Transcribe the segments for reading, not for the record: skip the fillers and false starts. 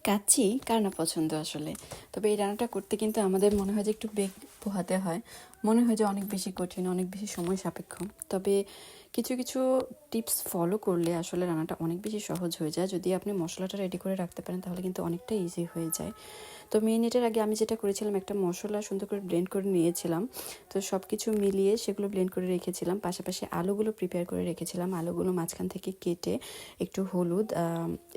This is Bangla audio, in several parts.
কাচ্চি কার না পছন্দ আসলে। তবে এই রান্নাটা করতে কিন্তু আমাদের মনে হয় যে একটু বেগ পোহাতে হয়, মনে হয় যে অনেক বেশি কঠিন, অনেক বেশি সময় সাপেক্ষ। তবে কিছু কিছু টিপস ফলো করলে আসলে রান্নাটা অনেক বেশি সহজ হয়ে যায়। যদি আপনি মশলাটা রেডি করে রাখতে পারেন তাহলে কিন্তু অনেকটা ইজি হয়ে যায়। তো মিনিটের আগে আমি যেটা করেছিলাম, একটা মশলা সুন্দর করে ব্লেন্ড করে নিয়েছিলাম। তো সব কিছু মিলিয়ে সেগুলো ব্লেন্ড করে রেখেছিলাম। পাশাপাশি আলুগুলো প্রিপেয়ার করে রেখেছিলাম। আলুগুলো মাঝখান থেকে কেটে একটু হলুদ,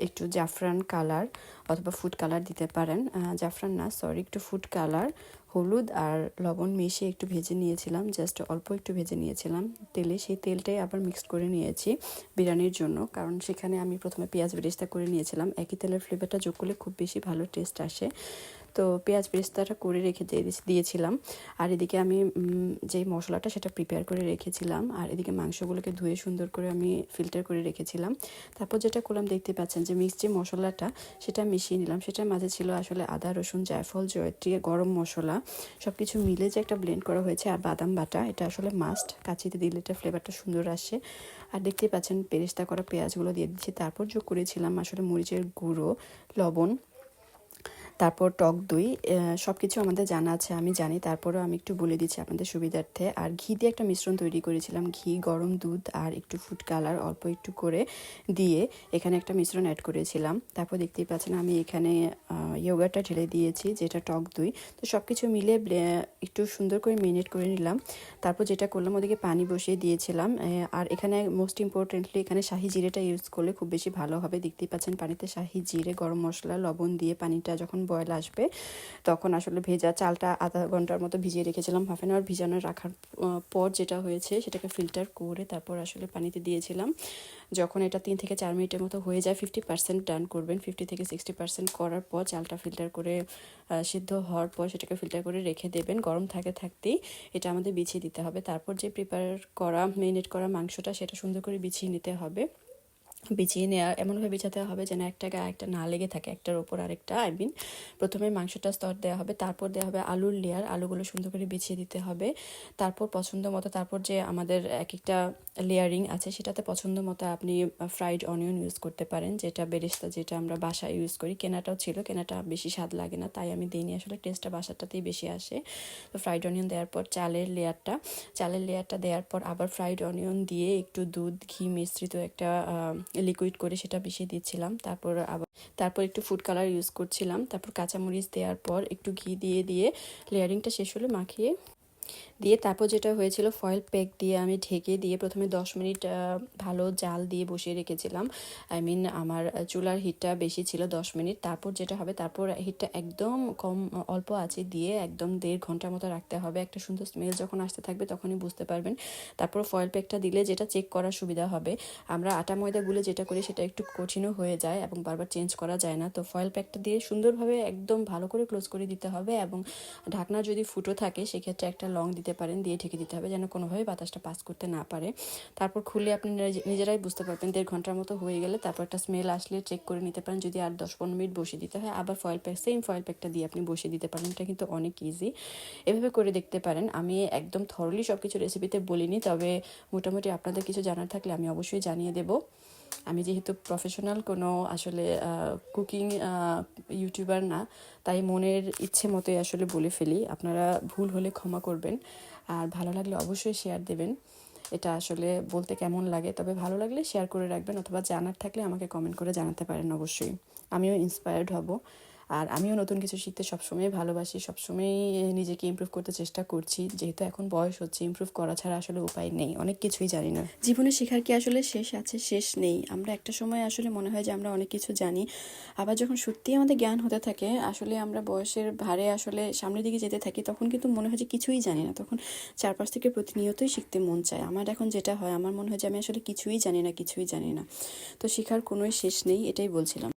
একটু জাফরান কালার অথবা ফুড কালার দিতে পারেন, জাফরান না সরি, একটু ফুড কালার, হলুদ আর লবণ মিশিয়ে একটু ভেজে নিয়েছিলাম, জাস্ট অল্প একটু ভেজে নিয়েছিলাম তেলে। সেই তেলটাই আবার মিক্সড করে নিয়েছি বিরিয়ানির জন্য, কারণ সেখানে আমি প্রথমে পেঁয়াজ বেরেস্তা করে নিয়েছিলাম। একই তেলের ফ্লেভারটা যোগ করলে খুব বেশি ভালো টেস্ট আসে। তো পেঁয়াজ বেরেস্তাটা করে রেখে দিয়েছিলাম। আর এদিকে আমি যে মশলাটা সেটা প্রিপেয়ার করে রেখেছিলাম। আর এদিকে মাংসগুলোকে ধুয়ে সুন্দর করে আমি ফিল্টার করে রেখেছিলাম। তারপর যেটা করলাম, দেখতে পাচ্ছেন যে মিক্সড যে মশলাটা সেটা মিশিয়ে নিলাম। সেটার মাঝে ছিল আসলে আদা, রসুন, জায়ফল, জয়ত্রী, গরম মশলা সব কিছু মিলে যে একটা ব্লেন্ড করা হয়েছে, আর বাদাম বাটা। এটা আসলে মাস্ট, কাঁচিতে দিলে এটা ফ্লেভারটা সুন্দর আসে। আর দেখতেই পাচ্ছেন বেরেস্তা করা পেঁয়াজগুলো দিয়ে দিচ্ছি। তারপর যোগ করেছিলাম আসলে মরিচের গুঁড়ো, লবণ, তারপর টক দই। সব কিছু আমাদের জানা আছে, আমি জানি, তারপরেও আমি একটু বলে দিচ্ছি আপনাদের সুবিধার্থে। আর ঘি দিয়ে একটা মিশ্রণ তৈরি করেছিলাম, ঘি, গরম দুধ আর একটু ফুড কালার অল্প একটু করে দিয়ে এখানে একটা মিশ্রণ অ্যাড করেছিলাম। তারপর দেখতেই পাচ্ছেন আমি এখানে ইয়োগার্টটা ঢেলে দিয়েছি, যেটা টক দই। তো সব কিছু মিলে একটু সুন্দর করে মেরিনেট করে নিলাম। তারপর যেটা করলাম, ওদিকে পানি বসিয়ে দিয়েছিলাম। আর এখানে মোস্ট ইম্পর্টেন্টলি এখানে শাহি জিরেটা ইউজ করলে খুব বেশি ভালো হবে। দেখতেই পাচ্ছেন পানিতে শাহি জিরে, গরম মশলা, লবণ দিয়ে পানিটা যখন বয়েল আসবে তখন আসলে ভেজা চালটা আধা ঘন্টার মতো ভিজিয়ে রেখেছিলাম। হাফ অ্যান আওয়ার ভিজানো রাখার পর যেটা হয়েছে সেটাকে ফিল্টার করে তারপর আসলে পানিতে দিয়েছিলাম। যখন এটা 3 থেকে 4 মিনিটের মতো হয়ে যায়, 50% ডান করবেন। 50 থেকে 60% করার পর চালটা ফিল্টার করে সিদ্ধ হওয়ার পর সেটাকে ফিল্টার করে রেখে দেবেন। গরম থাকতেই এটা আমাদের বিছিয়ে দিতে হবে। তারপর যে প্রিপেয়ার করা মেরিনেট করা মাংসটা সেটা সুন্দর করে বিছিয়ে নিতে হবে। বিছিয়ে নেওয়া এমনভাবে বিছাতে হবে যেন একটা গায়ে একটা না লেগে থাকে, একটার ওপর আরেকটা। প্রথমে মাংসটা স্তর দেওয়া হবে, তারপর দেওয়া হবে আলুর লেয়ার। আলুগুলো সুন্দর করে বিছিয়ে দিতে হবে। তারপর পছন্দ মতো, তারপর যে আমাদের এক একটা লেয়ারিং আছে সেটাতে পছন্দ মতো আপনি ফ্রাইড অনিয়ন ইউজ করতে পারেন, যেটা বেরেস্তা যেটা আমরা বাসায় ইউজ করি। কেনাটাও ছিল, কেনাটা বেশি স্বাদ লাগে না, তাই আমি দিইনি, আসলে টেস্টটা বাসাটাতেই বেশি আসে। তো ফ্রাইড অনিয়ন দেওয়ার পর চালের লেয়ারটা দেওয়ার পর আবার ফ্রাইড অনিয়ন দিয়ে একটু দুধ, ঘি মিশ্রিত একটা লিকুইড করে সেটা মিশিয়ে দিচ্ছিলাম। তারপর একটু ফুড কালার ইউজ করছিলাম। তারপর কাঁচামরিচ দেওয়ার পর একটু ঘি দিয়ে লেয়ারিংটা শেষ হলে মাখিয়ে দিয়ে তারপর যেটা হয়েছিল, ফয়েল প্যাক দিয়ে আমি ঢেকে দিয়ে প্রথমে 10 মিনিট ভালো জাল দিয়ে বসিয়ে রেখেছিলাম। আমার চুলার হিটটা বেশি ছিল, 10 মিনিট। তারপর যেটা হবে, তারপর হিটটা একদম কম, অল্প আছে দিয়ে একদম 1.5 ঘন্টার মতো রাখতে হবে। একটা সুন্দর স্মেল যখন আসতে থাকবে তখনই বুঝতে পারবেন। তারপর ফয়েল প্যাকটা দিলে যেটা চেক করার সুবিধা হবে, আমরা আটা ময়দা গুলে যেটা করি সেটা একটু কঠিনও হয়ে যায় এবং বারবার চেঞ্জ করা যায় না। তো ফয়েল প্যাকটা দিয়ে সুন্দরভাবে একদম ভালো করে ক্লোজ করে দিতে হবে এবং ঢাকনা যদি ফুটো থাকে সেক্ষেত্রে একটা লং দিতে পারেন, দিয়ে ঢেকে দিতে হবে যেন কোনোভাবে বাতাসটা পাস করতে না পারে। তারপর খুলে আপনি নিজেরাই বুঝতে পারবেন। 1.5 ঘন্টার মতো হয়ে গেলে তারপর একটা স্মেল আসলে চেক করে নিতে পারেন। যদি আর 10-15 মিনিট বসিয়ে দিতে হয়, আবার সেম ফয়েল প্যাকটা দিয়ে আপনি বসিয়ে দিতে পারেন। এটা কিন্তু অনেক ইজি, এভাবে করে দেখতে পারেন। আমি একদম থরলি সব কিছু রেসিপিতে বলিনি, তবে মোটামুটি আপনাদের কিছু জানার থাকলে আমি অবশ্যই জানিয়ে দেব। আমি যেহেতু প্রফেশনাল কোনো আসলে কুকিং ইউটিউবার না, তাই মনের ইচ্ছে মতোই আসলে বলে ফেলি। আপনারা ভুল হলে ক্ষমা করবেন, আর ভালো লাগলে অবশ্যই শেয়ার দেবেন। এটা আসলে বলতে কেমন লাগে, তবে ভালো লাগলে শেয়ার করে রাখবেন, অথবা জানার থাকলে আমাকে কমেন্ট করে জানাতে পারেন। অবশ্যই আমিও ইন্সপায়ার্ড হব। আর আমিও নতুন কিছু শিখতে সবসময় ভালোবাসি, সবসময় নিজেকে ইমপ্রুভ করতে চেষ্টা করছি। যেহেতু এখন বয়স হচ্ছে, ইমপ্রুভ করা ছাড়া আসলে উপায় নেই, অনেক কিছুই জানি না। জীবনে শেখার কি আসলে শেষ আছে? শেষ নেই। আমরা একটা সময় আসলে মনে হয় যে আমরা অনেক কিছু জানি, আবার যখন সত্যিই আমাদের জ্ঞান হতে থাকে, আসলে আমরা বয়সের ভারে আসলে সামনের দিকে যেতে থাকি, তখন কিন্তু মনে হয় যে কিছুই জানি না। তখন চারপাশ থেকে প্রতিনিয়তই শিখতে মন চায়। আমার এখন যেটা হয়, আমার মনে হয় যে আমি আসলে কিছুই জানি না। তো শেখার কোনোই শেষ নেই, এটাই বলছিলাম।